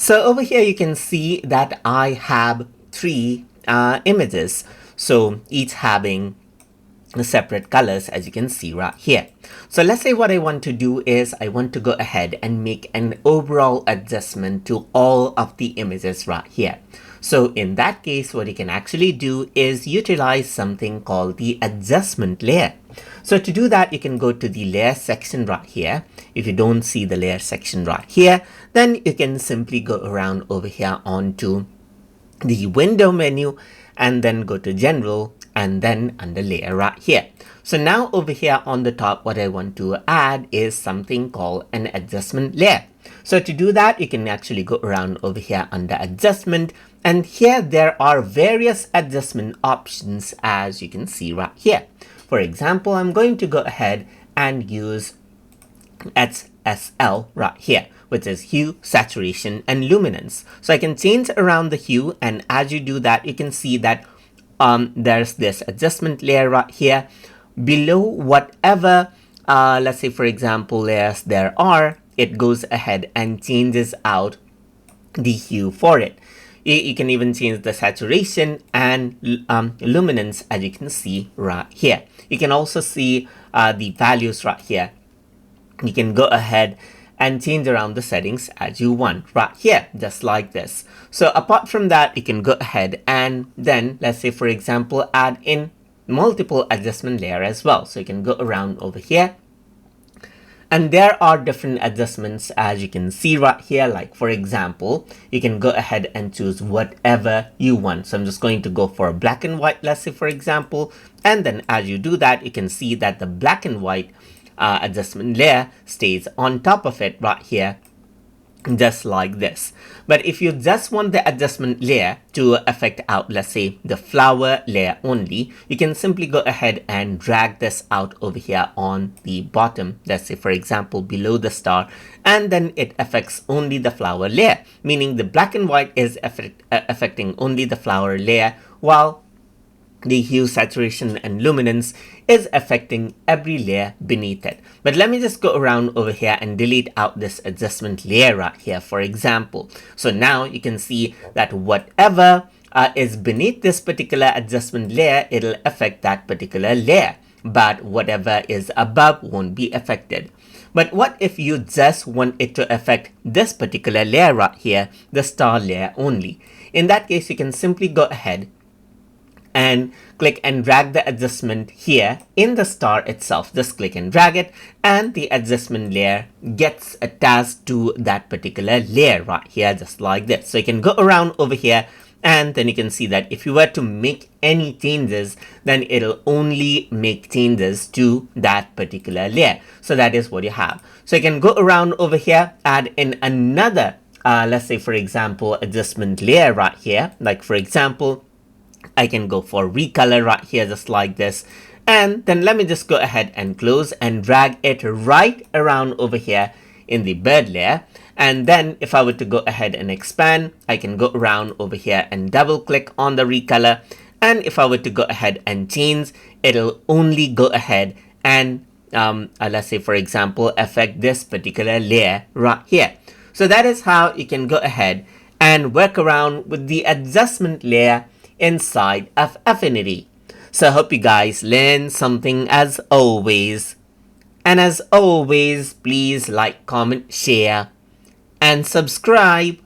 So over here you can see that I have three images, so each having separate colors, as you can see right here. So let's say what I want to do is I want to go ahead and make an overall adjustment to all of the images right here. So in that case, what you can actually do is utilize something called the adjustment layer. So to do that, you can go to the layer section right here. If you don't see the layer section right here, then you can simply go around over here onto the window menu and then go to general and then under layer right here. So now over here on the top, what I want to add is something called an adjustment layer. So to do that, you can actually go around over here under adjustment, and here there are various adjustment options, as you can see right here. For example, I'm going to go ahead and use HSL right here, which is hue, saturation, and luminance. So I can change around the hue, and as you do that, you can see that there's this adjustment layer right here. Below whatever, let's say for example, layers there are, it goes ahead and changes out the hue for it. You can even change the saturation and luminance, as you can see right here. You can also see the values right here. You can go ahead and change around the settings as you want right here, just like this. So apart from that, you can go ahead and then, let's say for example, add in multiple adjustment layer as well. So you can go around over here, and there are different adjustments, as you can see right here. Like for example, you can go ahead and choose whatever you want. So I'm just going to go for black and white, let's say for example, and then as you do that, you can see that the black and white adjustment layer stays on top of it right here, just like this. But if you just want the adjustment layer to affect out, let's say the flower layer only, you can simply go ahead and drag this out over here on the bottom, let's say for example below the star, and then it affects only the flower layer, meaning the black and white is affecting only the flower layer, while the hue, saturation, and luminance is affecting every layer beneath it. But let me just go around over here and delete out this adjustment layer right here, for example. So now you can see that whatever is beneath this particular adjustment layer, it'll affect that particular layer, but whatever is above won't be affected. But what if you just want it to affect this particular layer right here, the star layer only? In that case, you can simply go ahead and click and drag the adjustment here in the star itself. Just click and drag it, and the adjustment layer gets attached to that particular layer right here, just like this. So you can go around over here, and then you can see that if you were to make any changes, then it'll only make changes to that particular layer. So that is what you have. So you can go around over here, add in another, let's say for example, adjustment layer right here. Like for example, I can go for recolor right here, just like this. And then let me just go ahead and close and drag it right around over here in the bird layer. And then if I were to go ahead and expand, I can go around over here and double click on the recolor. And if I were to go ahead and change, it'll only go ahead and let's say for example, affect this particular layer right here. So that is how you can go ahead and work around with the adjustment layer inside of Affinity. So I hope you guys learned something as always. And as always, please like, comment, share, and subscribe.